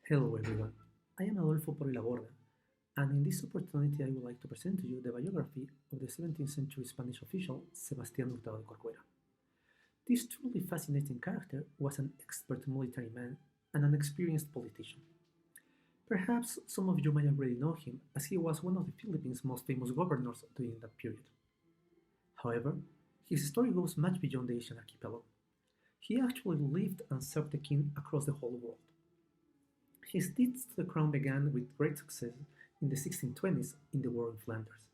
Hello everyone, I am Adolfo por la Borda, and in this opportunity I would like to present to you the biography of the 17th century Spanish official Sebastián Hurtado de Corcuera. This truly fascinating character was an expert military man and an experienced politician. Perhaps some of you may already know him as he was one of the Philippines' most famous governors during that period. However, his story goes much beyond the Asian archipelago. He actually lived and served the king across the whole world. His deeds to the crown began with great success in the 1620s in the war in Flanders.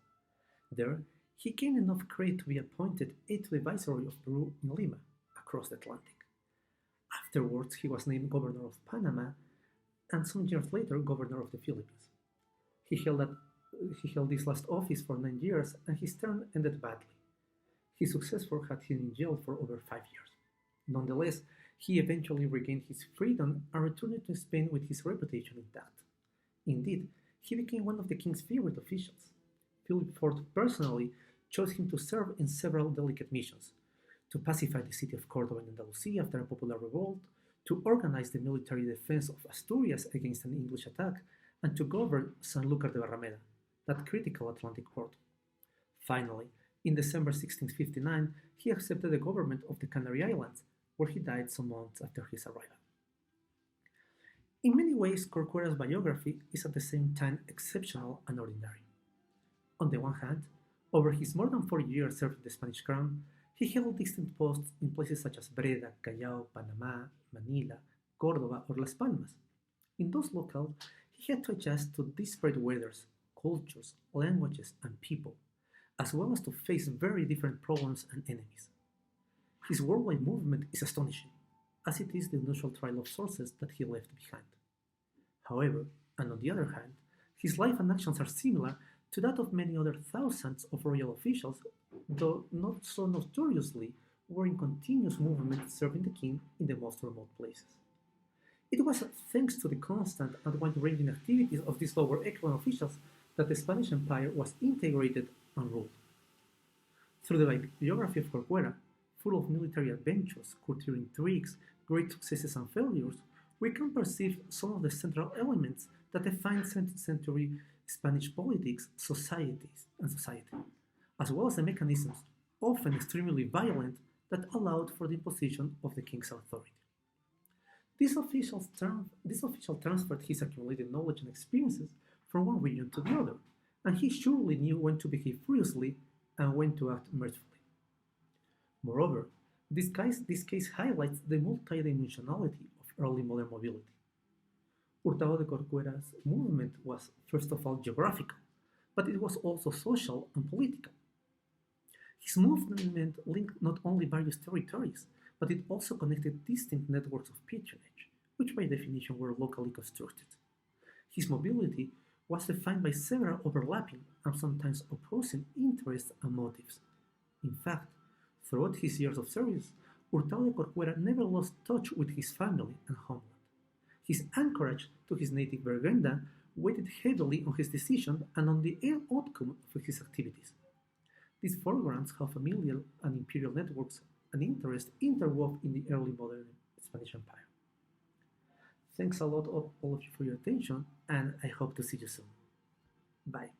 There, he gained enough credit to be appointed aide to the Viceroy of Peru in Lima, across the Atlantic. Afterwards, he was named governor of Panama, and some years later, governor of the Philippines. He held this last office for 9 years, and his term ended badly. His successor had him in jail for over 5 years. Nonetheless, he eventually regained his freedom and returned to Spain with his reputation intact. Indeed, he became one of the king's favorite officials. Philip IV personally chose him to serve in several delicate missions: to pacify the city of Córdoba in Andalusia after a popular revolt, to organize the military defense of Asturias against an English attack, and to govern Sanlúcar de Barrameda, that critical Atlantic port. Finally, in December 1659, he accepted the government of the Canary Islands, where he died some months after his arrival. In many ways, Corcuera's biography is at the same time exceptional and ordinary. On the one hand, over his more than 40 years serving the Spanish crown, he held distinct posts in places such as Breda, Callao, Panama, Manila, Córdoba, or Las Palmas. In those locales, he had to adjust to disparate weathers, cultures, languages, and people, as well as to face very different problems and enemies. His worldwide movement is astonishing, as it is the unusual trial of sources that he left behind. However, and on the other hand, his life and actions are similar to that of many other thousands of royal officials, though not so notoriously, were in continuous movement serving the king in the most remote places. It was thanks to the constant and wide-ranging activities of these lower echelon officials that the Spanish Empire was integrated and ruled. Through the biography of Corcuera, full of military adventures, courtier intrigues, great successes and failures, we can perceive some of the central elements that define 17th century Spanish politics, society, as well as the mechanisms, often extremely violent, that allowed for the imposition of the king's authority. This official transferred his accumulated knowledge and experiences from one region to the other, and he surely knew when to behave furiously and when to act mercifully. Moreover, this case highlights the multidimensionality of early modern mobility. Hurtado de Corcuera's movement was first of all geographical, but it was also social and political. His movement linked not only various territories, but it also connected distinct networks of patronage, which by definition were locally constructed. His mobility was defined by several overlapping and sometimes opposing interests and motives. In fact, throughout his years of service, Hurtado de Corcuera never lost touch with his family and homeland. His anchorage to his native Burgundy weighed heavily on his decision and on the outcome of his activities. These foregrounds how familial and imperial networks and interests interwove in the early modern Spanish Empire. Thanks a lot all of you for your attention, and I hope to see you soon. Bye.